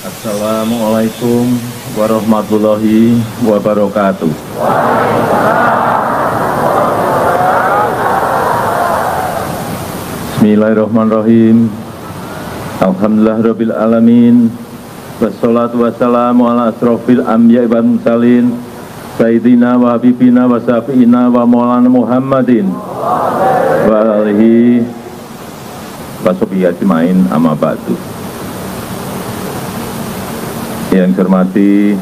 Assalamualaikum warahmatullahi wabarakatuh. Bismillahirrahmanirrahim. Alhamdulillahirabbil alamin. Wassalatu wassalamu ala asrofil anbiya'i wal mursalin sayyidina wa habibina wa syafi'ina wa maulana Muhammadin wa alihi wa sahbihi ajmain, amma ba'du. Yang saya hormati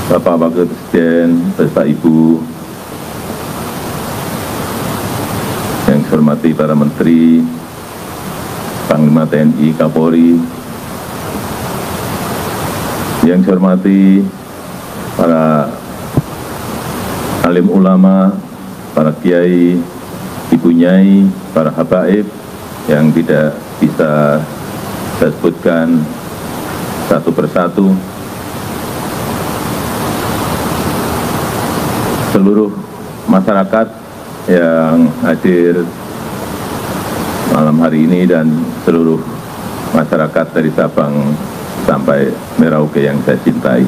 Bapak Wakil Presiden, Bapak Ibu, yang saya hormati para Menteri, Panglima TNI, Kapolri, yang saya hormati para alim ulama, para kiai, ibu nyai, para habaib yang tidak bisa saya sebutkan satu persatu, seluruh masyarakat yang hadir malam hari ini dan seluruh masyarakat dari Sabang sampai Merauke yang saya cintai.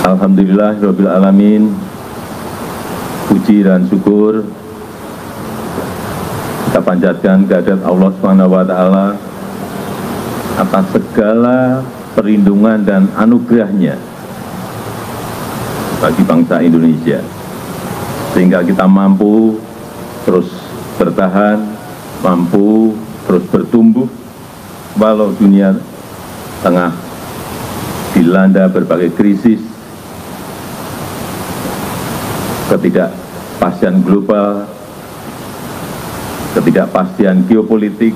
Alhamdulillahirabbil alamin. Puji dan syukur kita panjatkan kehadirat Allah Subhanahu wa taala atas segala perlindungan dan anugerahnya bagi bangsa Indonesia, sehingga kita mampu terus bertahan, mampu terus bertumbuh walau dunia tengah dilanda berbagai krisis, ketidakpastian global, ketidakpastian geopolitik,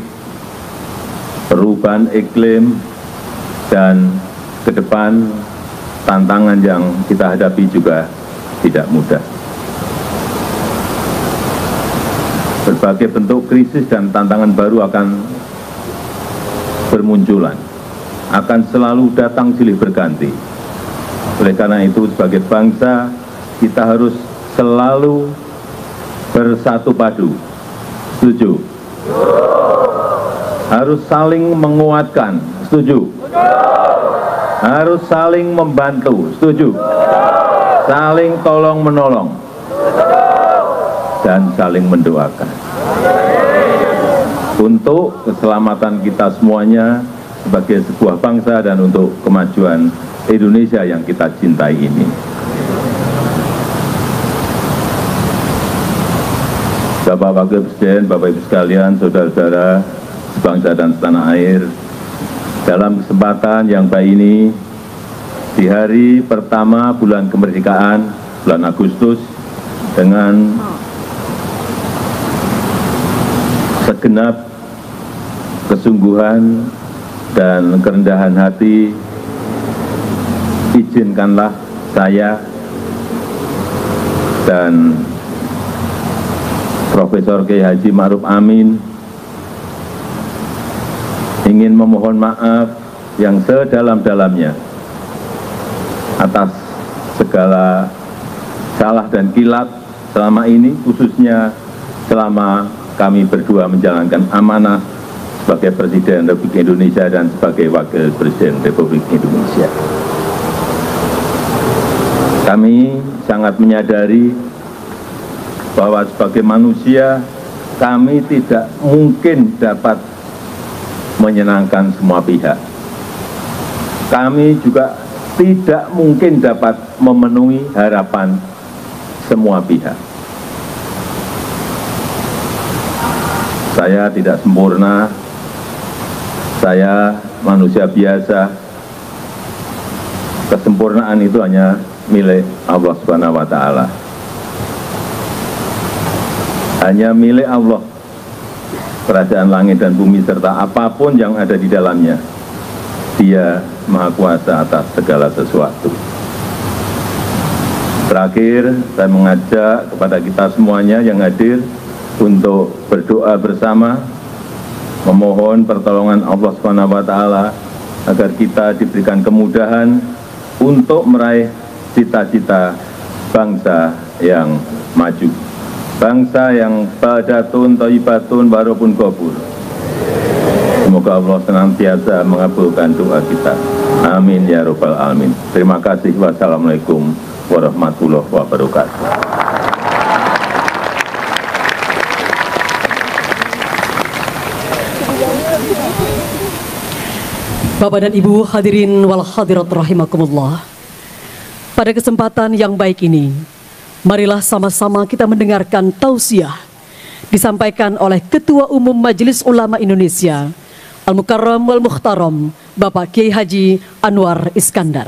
perubahan iklim, dan ke depan tantangan yang kita hadapi juga tidak mudah. Berbagai bentuk krisis dan tantangan baru akan bermunculan, akan selalu datang silih berganti. Oleh karena itu, sebagai bangsa, kita harus selalu bersatu padu. Setuju? Harus saling menguatkan. Setuju? Harus saling membantu. Setuju? Saling tolong menolong dan saling mendoakan untuk keselamatan kita semuanya sebagai sebuah bangsa dan untuk kemajuan Indonesia yang kita cintai ini. Bapak Wakil Presiden, Bapak Ibu sekalian, saudara-saudara sebangsa dan setanah air, dalam kesempatan yang baik ini, di hari pertama bulan kemerdekaan, bulan Agustus, dengan segenap kesungguhan dan kerendahan hati, izinkanlah saya dan Profesor Kiai Haji Ma'ruf Amin ingin memohon maaf yang sedalam-dalamnya atas segala salah dan kilap selama ini, khususnya selama kami berdua menjalankan amanah sebagai Presiden Republik Indonesia dan sebagai Wakil Presiden Republik Indonesia. Kami sangat menyadari bahwa sebagai manusia kami tidak mungkin dapat menyenangkan semua pihak. Kami juga tidak mungkin dapat memenuhi harapan semua pihak. Saya tidak sempurna, saya manusia biasa. Kesempurnaan itu hanya milik Allah Subhanahu wa taala. Hanya milik Allah kerajaan langit dan bumi serta apapun yang ada di dalamnya. Dia Maha Kuasa atas segala sesuatu. Terakhir, saya mengajak kepada kita semuanya yang hadir untuk berdoa bersama, memohon pertolongan Allah SWT agar kita diberikan kemudahan untuk meraih cita-cita bangsa yang maju. Bangsa yang badatun, thayyibatun, warabun qabul. Semoga Allah senantiasa mengabulkan doa kita. Amin ya Rabbal Alamin. Terima kasih. Wassalamualaikum warahmatullahi wabarakatuh. Bapak dan Ibu hadirin wal hadirat rahimakumullah. Pada kesempatan yang baik ini, marilah sama-sama kita mendengarkan tausiah disampaikan oleh Ketua Umum Majelis Ulama Indonesia, Al-Mukarram wal Mukhtaram, Bapak Kiai Haji Anwar Iskandar.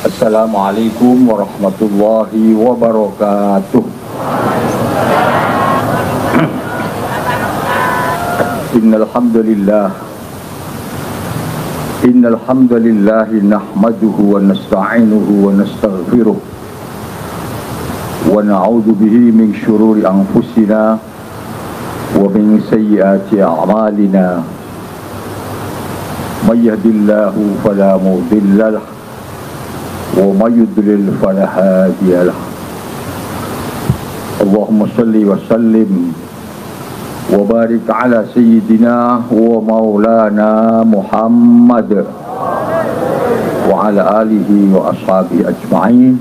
Assalamualaikum warahmatullahi wabarakatuh. Innal hamdalillah nahmaduhu wa nasta'inuhu wa nastaghfiruh wa na'udzu bihi min shururi anfusina wa min sayyiati a'malina. May yahdihillahu fala mudilla lahu وَمَا يُضْلِلْ فَلَا هَادِيَ لَهُ. اللهم صل وسلم وبارك على سيدنا ومولانا محمد وعلى آله وأصحابه أجمعين.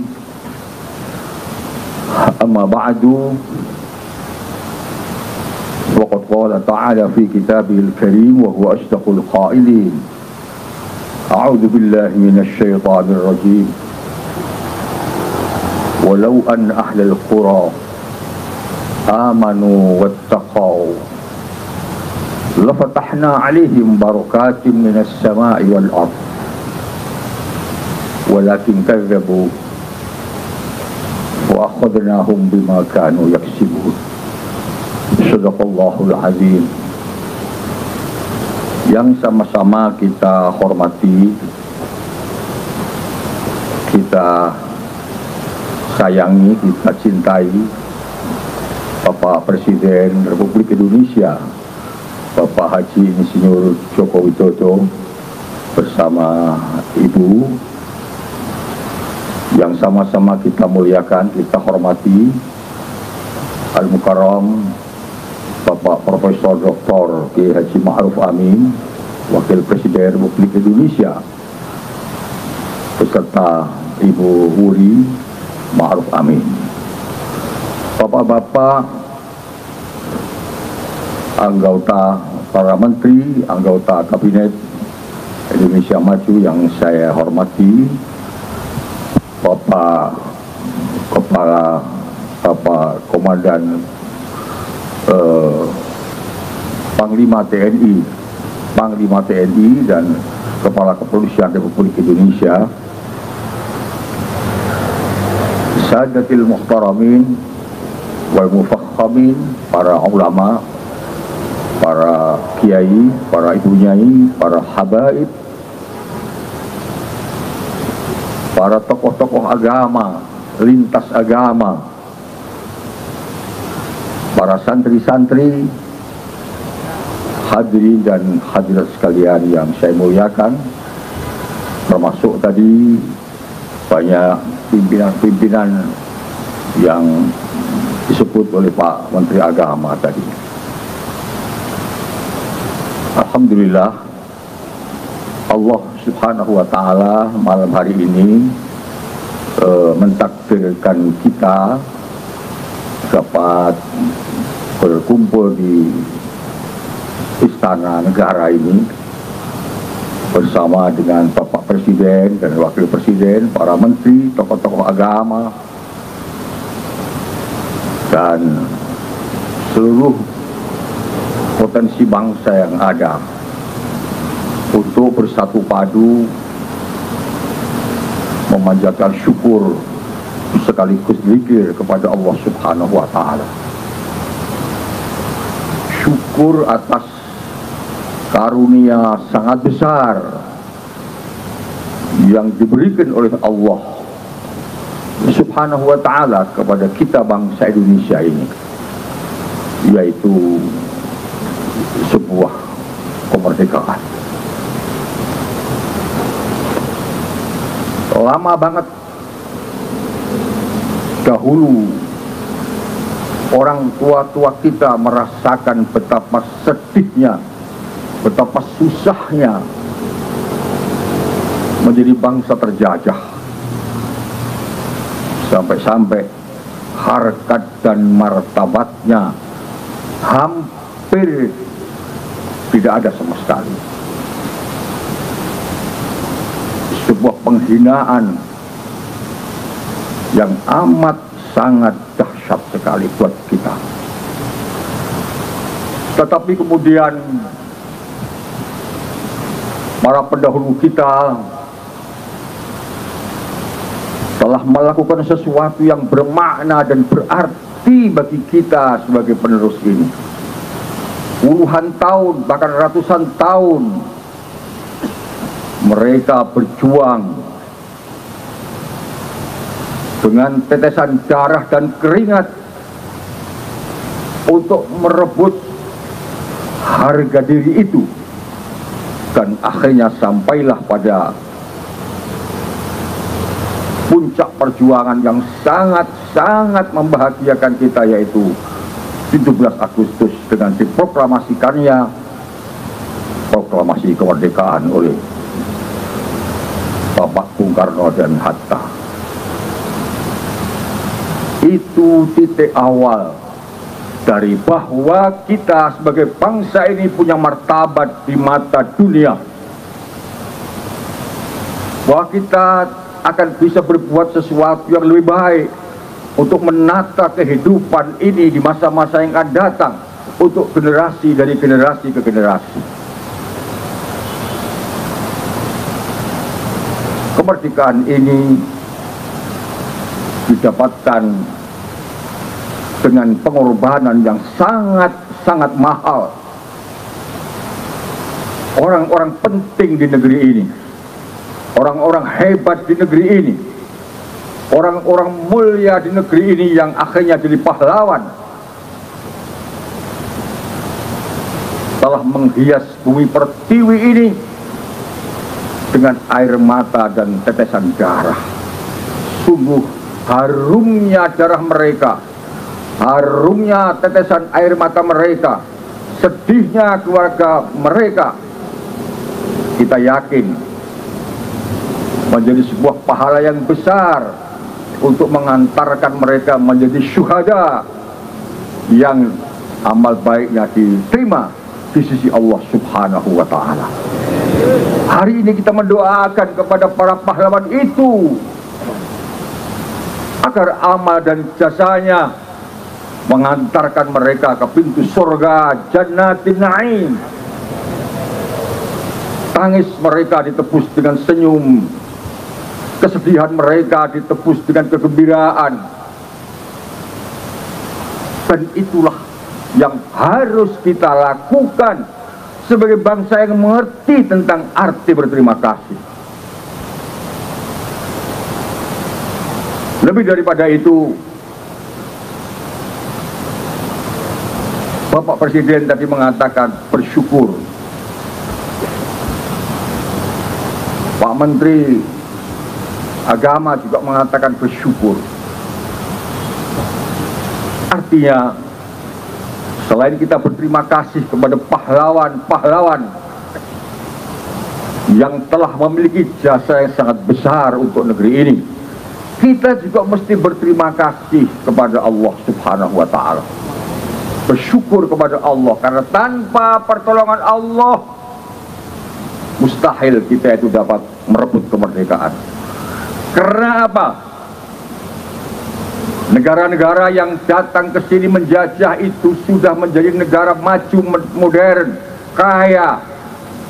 أما بعد، وقد قال تعالى في كتابه الكريم وهو أصدق القائلين: أعوذ بالله من الشيطان الرجيم. ولو أن أهل القرى آمنوا واتقوا لفتحنا عليهم بركات من السماء والأرض ولكن كذبوا وأخذناهم بما كانوا يكسبون. صدق الله العظيم. Yang sama-sama kita hormati, kita sayangi, kita cintai Bapak Presiden Republik Indonesia, Bapak Haji Insinyur Joko Widodo bersama Ibu, yang sama-sama kita muliakan, kita hormati Al-Mukarram Bapak Profesor Dr. Kiai Haji Ma'ruf Amin, Wakil Presiden Republik Indonesia, beserta Ibu Wuri Ma'ruf Amin. Bapak-bapak, anggota para menteri, anggota Kabinet Indonesia Maju yang saya hormati, Bapak Kepala, Bapak Komandan Panglima TNI dan Kepala Kepolisian Republik Indonesia, Sadatil Muhtaramin wal Mufakhamin, para ulama, para kiai, para ibu nyai, para habaib, para tokoh-tokoh agama, lintas agama, para santri-santri, hadirin dan hadirat sekalian yang saya muliakan, termasuk tadi banyak pimpinan-pimpinan yang disebut oleh Pak Menteri Agama tadi. Alhamdulillah, Allah Subhanahu wa Ta'ala malam hari ini mentakdirkan kita dapat berkumpul di Istana Negara ini bersama dengan Bapak Presiden dan Wakil Presiden, para menteri, tokoh-tokoh agama, dan seluruh potensi bangsa yang ada untuk bersatu padu memanjatkan syukur sekaligus zikir kepada Allah Subhanahu wa Ta'ala. Syukur atas karunia sangat besar yang diberikan oleh Allah Subhanahu wa Ta'ala kepada kita bangsa Indonesia ini, yaitu sebuah kemerdekaan. Lama banget dahulu orang tua-tua kita merasakan betapa sedihnya, betapa susahnya menjadi bangsa terjajah, sampai-sampai harkat dan martabatnya hampir tidak ada sama sekali. Sebuah penghinaan yang amat sangat dahsyat sekali buat kita. Tetapi kemudian para pendahulu kita telah melakukan sesuatu yang bermakna dan berarti bagi kita sebagai penerus ini. Puluhan tahun, bahkan ratusan tahun mereka berjuang dengan tetesan darah dan keringat untuk merebut harga diri itu, dan akhirnya sampailah pada puncak perjuangan yang sangat-sangat membahagiakan kita, yaitu 17 Agustus dengan diproklamasikannya proklamasi kemerdekaan oleh Bapak Bung Karno dan Hatta. Itu titik awal dari bahwa kita sebagai bangsa ini punya martabat di mata dunia, bahwa kita akan bisa berbuat sesuatu yang lebih baik untuk menata kehidupan ini di masa-masa yang akan datang, untuk generasi dari generasi ke generasi. Kemerdekaan ini didapatkan dengan pengorbanan yang sangat-sangat mahal. Orang-orang penting di negeri ini, orang-orang hebat di negeri ini, orang-orang mulia di negeri ini yang akhirnya jadi pahlawan, telah menghias bumi pertiwi ini dengan air mata dan tetesan darah. Sungguh harumnya darah mereka, harumnya tetesan air mata mereka, sedihnya keluarga mereka, kita yakin menjadi sebuah pahala yang besar untuk mengantarkan mereka menjadi syuhada yang amal baiknya diterima di sisi Allah Subhanahu wa Ta'ala. Hari ini kita mendoakan kepada para pahlawan itu agar amal dan jasanya mengantarkan mereka ke pintu surga Jannatin Na'im. Tangis mereka ditebus dengan senyum, kesedihan mereka ditebus dengan kegembiraan. Dan itulah yang harus kita lakukan sebagai bangsa yang mengerti tentang arti berterima kasih. Lebih daripada itu, Bapak Presiden tadi mengatakan bersyukur. Pak Menteri Agama juga mengatakan bersyukur. Artinya, selain kita berterima kasih kepada pahlawan-pahlawan yang telah memiliki jasa yang sangat besar untuk negeri ini, kita juga mesti berterima kasih kepada Allah Subhanahu wa Ta'ala. Bersyukur kepada Allah, karena tanpa pertolongan Allah mustahil kita itu dapat merebut kemerdekaan. Karena apa? Negara-negara yang datang ke sini menjajah itu sudah menjadi negara maju, modern, kaya,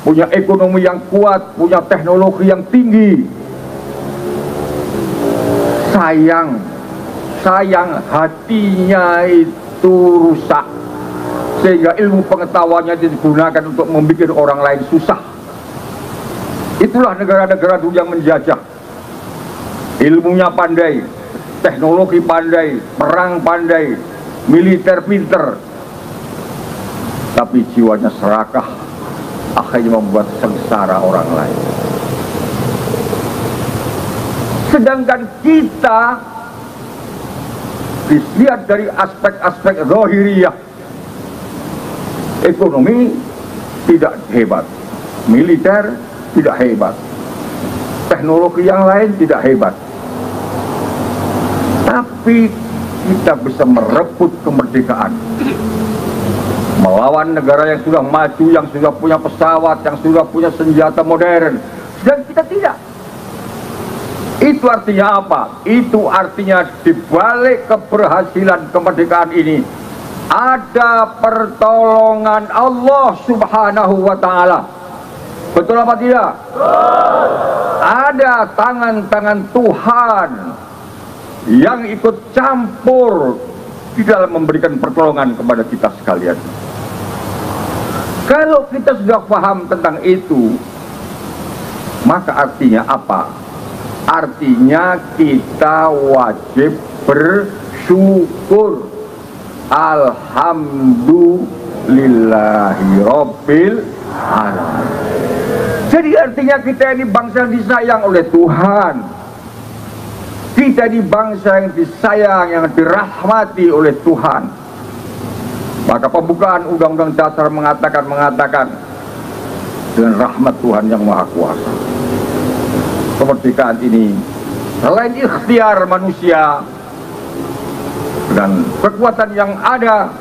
punya ekonomi yang kuat, punya teknologi yang tinggi. Sayang hatinya itu rusak, sehingga ilmu pengetahuannya digunakan untuk membuat orang lain susah. Itulah negara-negara dulu yang menjajah. Ilmunya pandai, teknologi pandai, perang pandai, militer pinter, tapi jiwanya serakah, akhirnya membuat sengsara orang lain. Sedangkan kita dilihat dari aspek-aspek zahiriyah, ekonomi tidak hebat, militer tidak hebat, teknologi yang lain tidak hebat, tapi kita bisa merebut kemerdekaan, melawan negara yang sudah maju, yang sudah punya pesawat, yang sudah punya senjata modern, dan kita tidak. Itu artinya apa? Itu artinya di balik keberhasilan kemerdekaan ini ada pertolongan Allah Subhanahu wa Ta'ala. Betul apa tidak? Ada tangan-tangan Tuhan yang ikut campur di dalam memberikan pertolongan kepada kita sekalian. Kalau kita sudah paham tentang itu, maka artinya apa? Artinya kita wajib bersyukur. Alhamdulillahi Rabbil Alamin. Jadi artinya kita ini bangsa yang disayang oleh Tuhan. Kita ini bangsa yang disayang, yang dirahmati oleh Tuhan. Maka pembukaan Undang-Undang Dasar mengatakan dengan rahmat Tuhan yang Maha Kuasa, kemerdekaan ini selain ikhtiar manusia dan kekuatan yang ada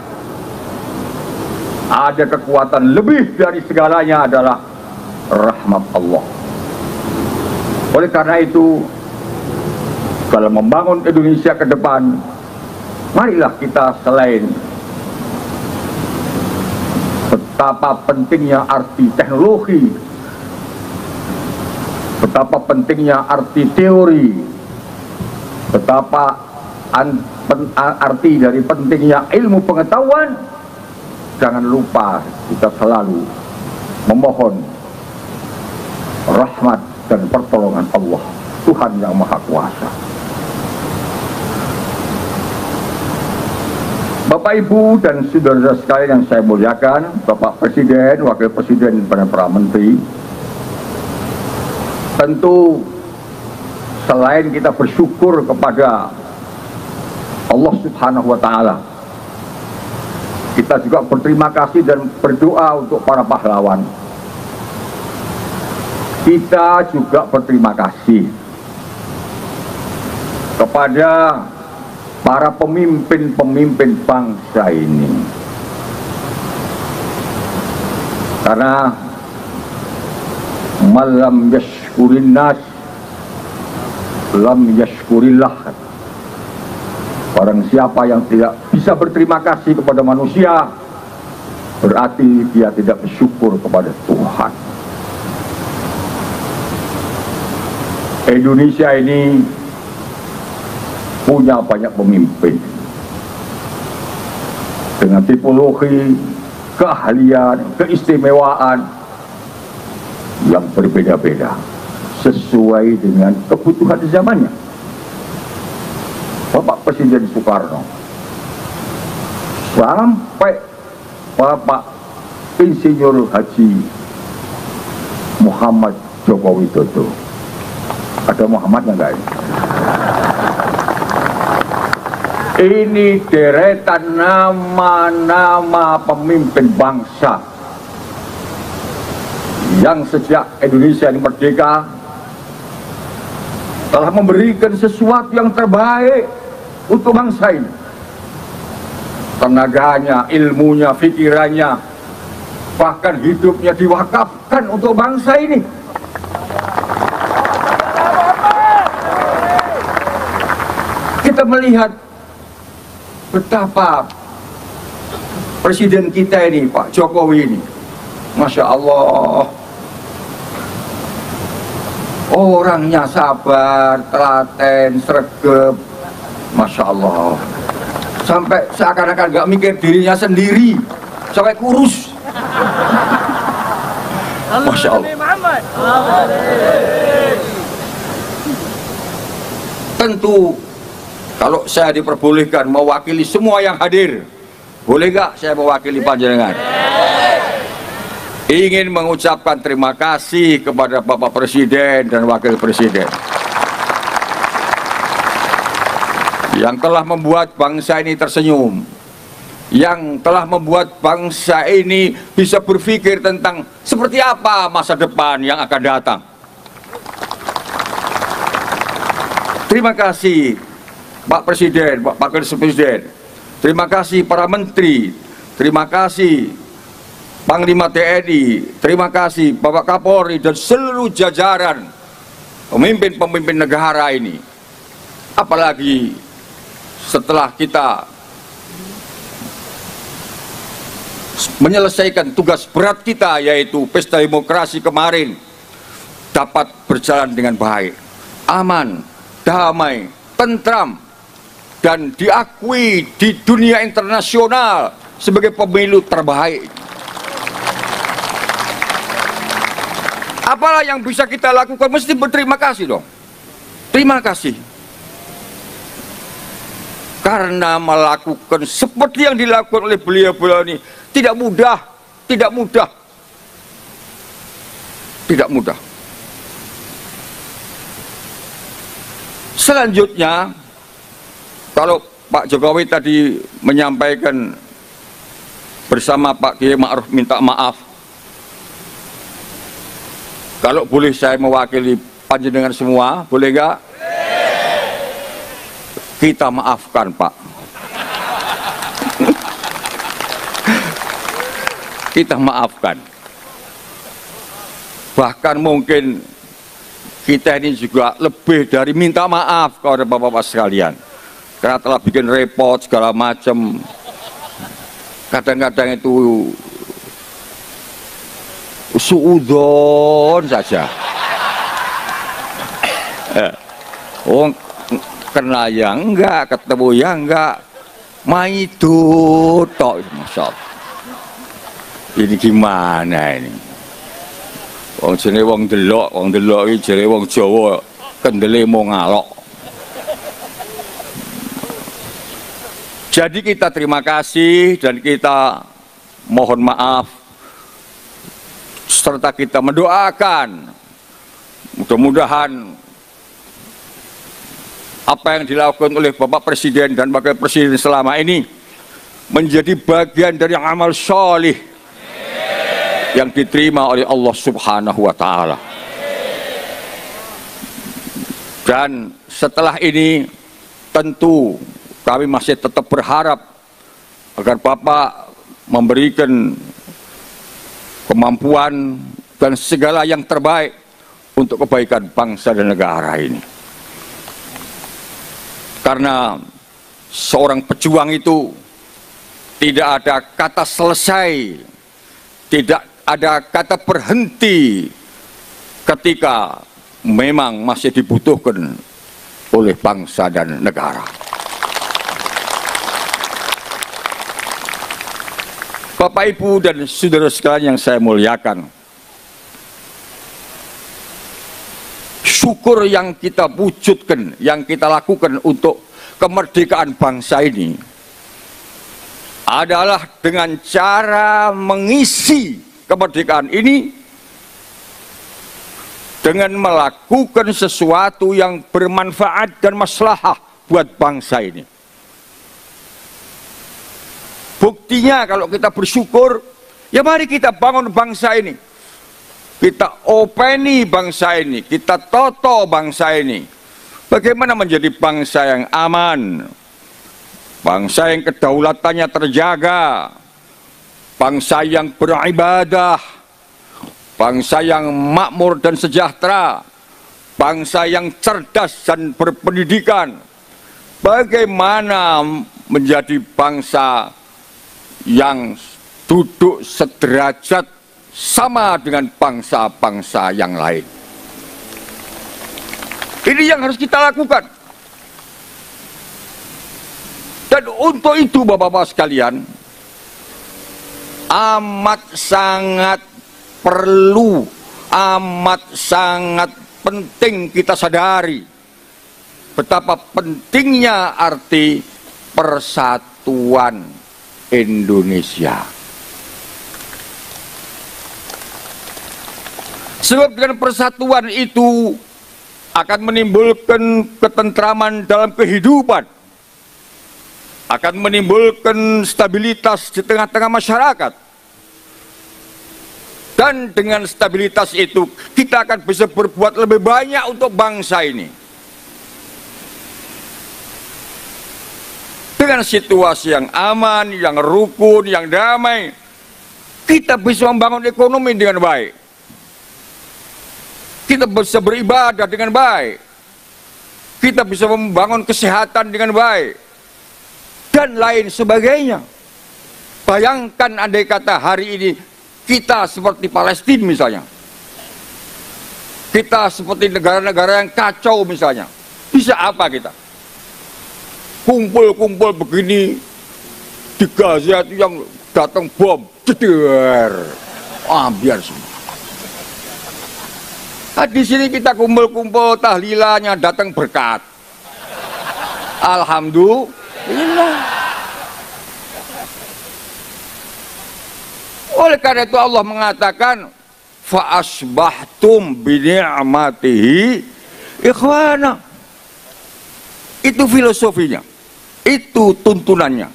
kekuatan lebih dari segalanya adalah rahmat Allah. Oleh karena itu, dalam membangun Indonesia ke depan, marilah kita selain betapa pentingnya arti teknologi, betapa pentingnya arti teori, betapa arti dari pentingnya ilmu pengetahuan, jangan lupa kita selalu memohon rahmat dan pertolongan Allah, Tuhan yang Maha Kuasa. Bapak, Ibu, dan saudara sekalian yang saya muliakan, Bapak Presiden, Wakil Presiden, dan para Menteri, tentu selain kita bersyukur kepada Allah Subhanahu wa Ta'ala, kita juga berterima kasih dan berdoa untuk para pahlawan. Kita juga berterima kasih kepada para pemimpin-pemimpin bangsa ini, karena malam yashkurin nas lam yashkurillah. Barang siapa yang tidak bisa berterima kasih kepada manusia, berarti dia tidak bersyukur kepada Tuhan. Indonesia ini punya banyak pemimpin dengan tipologi, keahlian, keistimewaan yang berbeda-beda sesuai dengan kebutuhan zamannya. Bapak Presiden Soekarno sampai Bapak Insinyur Haji Muhammad Joko Widodo. Ada Muhammadnya enggak ini? Ini deretan nama-nama pemimpin bangsa yang sejak Indonesia ini merdeka telah memberikan sesuatu yang terbaik untuk bangsa ini. Tenaganya, ilmunya, pikirannya, bahkan hidupnya diwakafkan untuk bangsa ini. Kita melihat betapa presiden kita ini, Pak Jokowi ini, Masya Allah, orangnya sabar, telaten, sregep, Masya Allah. Sampai seakan-akan gak mikir dirinya sendiri, sampai kurus. Masya Allah. Tentu kalau saya diperbolehkan mewakili semua yang hadir, boleh gak saya mewakili panjenengan? Ingin mengucapkan terima kasih kepada Bapak Presiden dan Wakil Presiden yang telah membuat bangsa ini tersenyum, yang telah membuat bangsa ini bisa berpikir tentang seperti apa masa depan yang akan datang. Terima kasih Pak Presiden, Pak Wakil Presiden, terima kasih para menteri, terima kasih Panglima TNI, terima kasih Bapak Kapolri dan seluruh jajaran pemimpin-pemimpin negara ini. Apalagi setelah kita menyelesaikan tugas berat kita, yaitu pesta demokrasi kemarin dapat berjalan dengan baik, aman, damai, tentram, dan diakui di dunia internasional sebagai pemilu terbaik. Apalah yang bisa kita lakukan? Mesti berterima kasih dong. Terima kasih. Karena melakukan seperti yang dilakukan oleh beliau-beliau ini tidak mudah, tidak mudah, tidak mudah. Selanjutnya, kalau Pak Jokowi tadi menyampaikan bersama Pak Kiai Ma'ruf minta maaf, kalau boleh saya mewakili panjenengan semua, boleh gak? Kita maafkan, Pak. Kita maafkan. Bahkan mungkin kita ini juga lebih dari minta maaf kepada bapak-bapak sekalian, karena telah bikin repot segala macam. Kadang-kadang itu suudon saja. Oh, kena yang enggak, ketemu yang enggak, maitu tok, Masya Allah. Ini gimana ini? Wong jenenge wong delok iki jere wong Jawa kendele mau ngalok. Jadi kita terima kasih dan kita mohon maaf, serta kita mendoakan mudah-mudahan apa yang dilakukan oleh Bapak Presiden dan Wakil Presiden selama ini menjadi bagian dari amal solih yang diterima oleh Allah Subhanahu wa Ta'ala. Dan setelah ini tentu kami masih tetap berharap agar Bapak memberikan kemampuan dan segala yang terbaik untuk kebaikan bangsa dan negara ini. Karena seorang pejuang itu tidak ada kata selesai, tidak ada kata berhenti ketika memang masih dibutuhkan oleh bangsa dan negara. Bapak, Ibu, dan saudara sekalian yang saya muliakan, syukur yang kita wujudkan, yang kita lakukan untuk kemerdekaan bangsa ini adalah dengan cara mengisi kemerdekaan ini dengan melakukan sesuatu yang bermanfaat dan maslahah buat bangsa ini. Buktinya kalau kita bersyukur, ya mari kita bangun bangsa ini. Kita openi bangsa ini, kita toto bangsa ini. Bagaimana menjadi bangsa yang aman, bangsa yang kedaulatannya terjaga, bangsa yang beribadah, bangsa yang makmur dan sejahtera, bangsa yang cerdas dan berpendidikan. Bagaimana menjadi bangsa yang duduk sederajat sama dengan bangsa-bangsa yang lain. Ini yang harus kita lakukan. Dan untuk itu Bapak-bapak sekalian, amat sangat perlu, amat sangat penting kita sadari betapa pentingnya arti persatuan Indonesia. Sebab dengan persatuan itu akan menimbulkan ketentraman dalam kehidupan, akan menimbulkan stabilitas di tengah-tengah masyarakat. Dan dengan stabilitas itu kita akan bisa berbuat lebih banyak untuk bangsa ini. Dengan situasi yang aman, yang rukun, yang damai, kita bisa membangun ekonomi dengan baik. Kita bisa beribadah dengan baik. Kita bisa membangun kesehatan dengan baik. Dan lain sebagainya. Bayangkan andai kata hari ini kita seperti Palestina misalnya. Kita seperti negara-negara yang kacau misalnya. Bisa apa kita? Kumpul-kumpul begini di Gaza itu yang datang bom, ceder, biar semua. Nah, di sini kita kumpul-kumpul tahlilannya datang berkat. Alhamdulillah. Oleh karena itu Allah mengatakan fa asbahtum bi ni'matihi ikhwana. Itu filosofinya. Itu tuntunannya.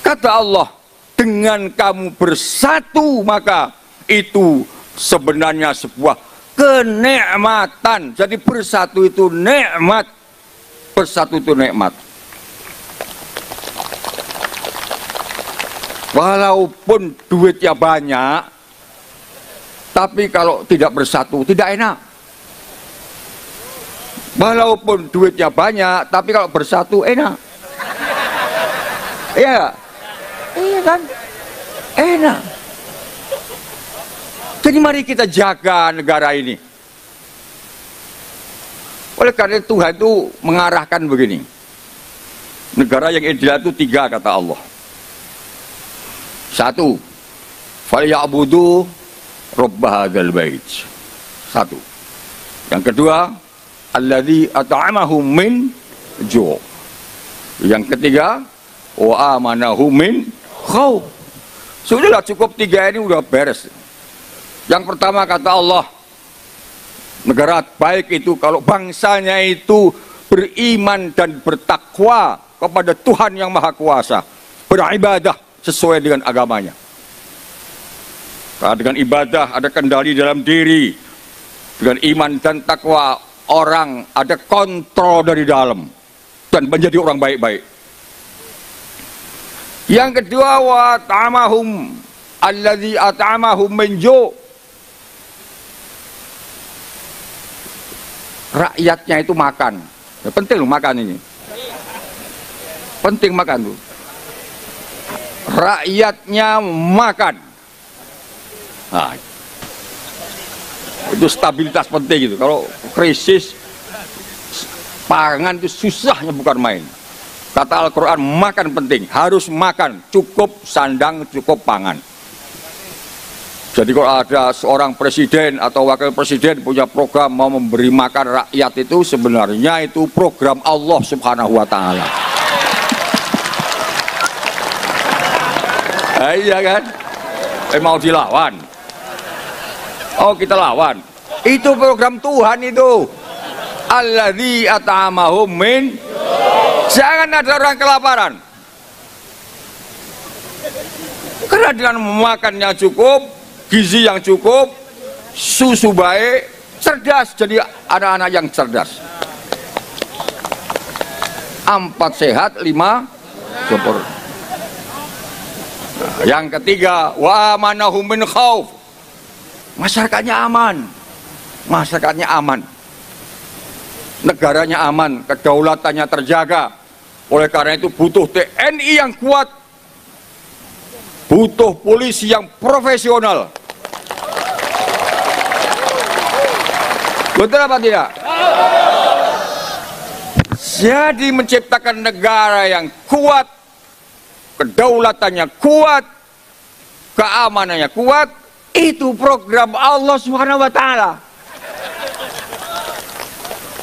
Kata Allah, dengan kamu bersatu maka itu sebenarnya sebuah kenikmatan. Jadi bersatu itu nikmat. Bersatu itu nikmat. Walaupun duitnya banyak, tapi kalau tidak bersatu tidak enak. Walaupun duitnya banyak, tapi kalau bersatu enak. Iya, iya kan? Enak. Jadi mari kita jaga negara ini. Oleh karena Tuhan itu mengarahkan begini. Negara yang ideal itu 3 kata Allah. 1, falyabudu rabb hadzal bait. 1. Yang kedua, alladzi at'amahum min ju'. Yang ketiga, wa amanahum min khauf. Sudahlah, cukup 3 ini udah beres. Yang pertama kata Allah, negara baik itu kalau bangsanya itu beriman dan bertakwa kepada Tuhan yang Maha Kuasa, beribadah sesuai dengan agamanya. Karena dengan ibadah ada kendali dalam diri, dengan iman dan takwa orang ada kontrol dari dalam dan menjadi orang baik-baik. Yang kedua, wa ta'amahum alladzi at'amahum min ju'. Rakyatnya itu makan. Ya, penting loh makan ini. Penting makan tuh. Rakyatnya makan. Nah, itu stabilitas penting gitu. Kalau krisis pangan itu susahnya bukan main. Kata Al-Quran, makan penting, harus makan, cukup sandang, cukup pangan. Jadi kalau ada seorang presiden atau wakil presiden punya program mau memberi makan rakyat, itu sebenarnya itu program Allah Subhanahu wa Ta'ala. Iya kan? Mau dilawan? Oh, kita lawan. Itu program Tuhan itu. Alladzi at'amahum min. Jangan ada orang kelaparan. Karena dengan makannya cukup, gizi yang cukup, susu baik, cerdas, jadi anak-anak yang cerdas. 4 sehat, 5 subur. Nah, yang ketiga, wa amanahum min khauf. Masyarakatnya aman. Masyarakatnya aman. Negaranya aman, kedaulatannya terjaga. Oleh karena itu butuh TNI yang kuat, butuh polisi yang profesional. Betul apa tidak? Jadi menciptakan negara yang kuat, kedaulatannya kuat, keamanannya kuat, itu program Allah Subhanahu wa taala.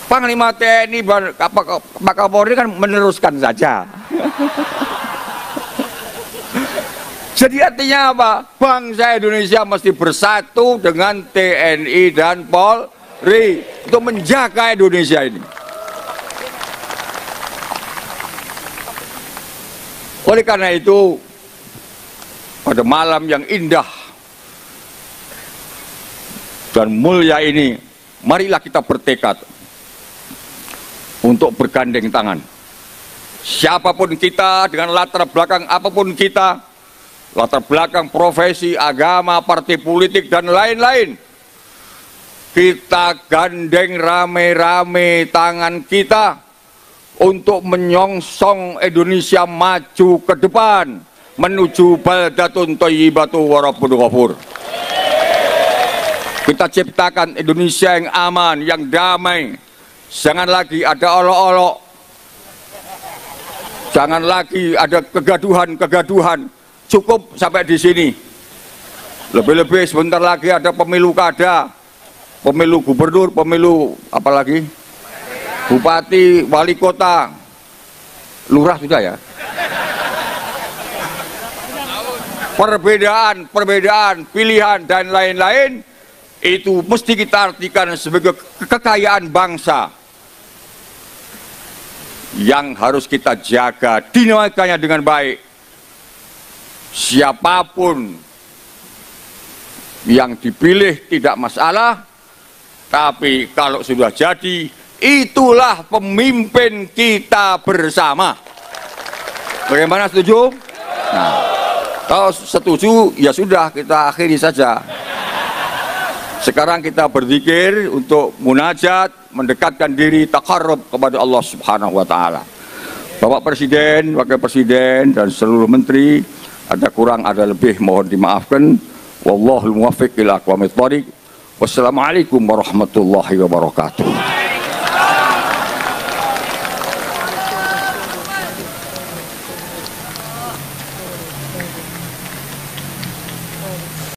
Panglima TNI Pak Kapolri kan meneruskan saja. Jadi artinya apa? Bangsa Indonesia mesti bersatu dengan TNI dan Polri untuk menjaga Indonesia ini. Oleh karena itu, pada malam yang indah dan mulia ini, marilah kita bertekad untuk bergandeng tangan. Siapapun kita, dengan latar belakang apapun kita, latar belakang profesi, agama, partai politik, dan lain-lain, kita gandeng rame-rame tangan kita untuk menyongsong Indonesia maju ke depan menuju baldatun thayyibatu wa rabbun ghafur. Kita ciptakan Indonesia yang aman, yang damai. Jangan lagi ada olok-olok, jangan lagi ada kegaduhan. Cukup sampai di sini. Lebih-lebih sebentar lagi ada pemilu kada, pemilu gubernur, pemilu apalagi bupati, wali kota, lurah sudah ya. Perbedaan pilihan dan lain-lain itu mesti kita artikan sebagai kekayaan bangsa yang harus kita jaga dinamikanya dengan baik. Siapapun yang dipilih tidak masalah, tapi kalau sudah jadi, itulah pemimpin kita bersama. Bagaimana, setuju? Nah, kalau setuju ya sudah, kita akhiri saja. Sekarang kita berzikir untuk munajat, mendekatkan diri, taqarrub kepada Allah Subhanahu wa taala. Bapak Presiden, Wakil Presiden, dan seluruh menteri, ada kurang ada lebih mohon dimaafkan. Wallahul muwaffiq ila aqwamit thoriq. Wassalamualaikum warahmatullahi wabarakatuh.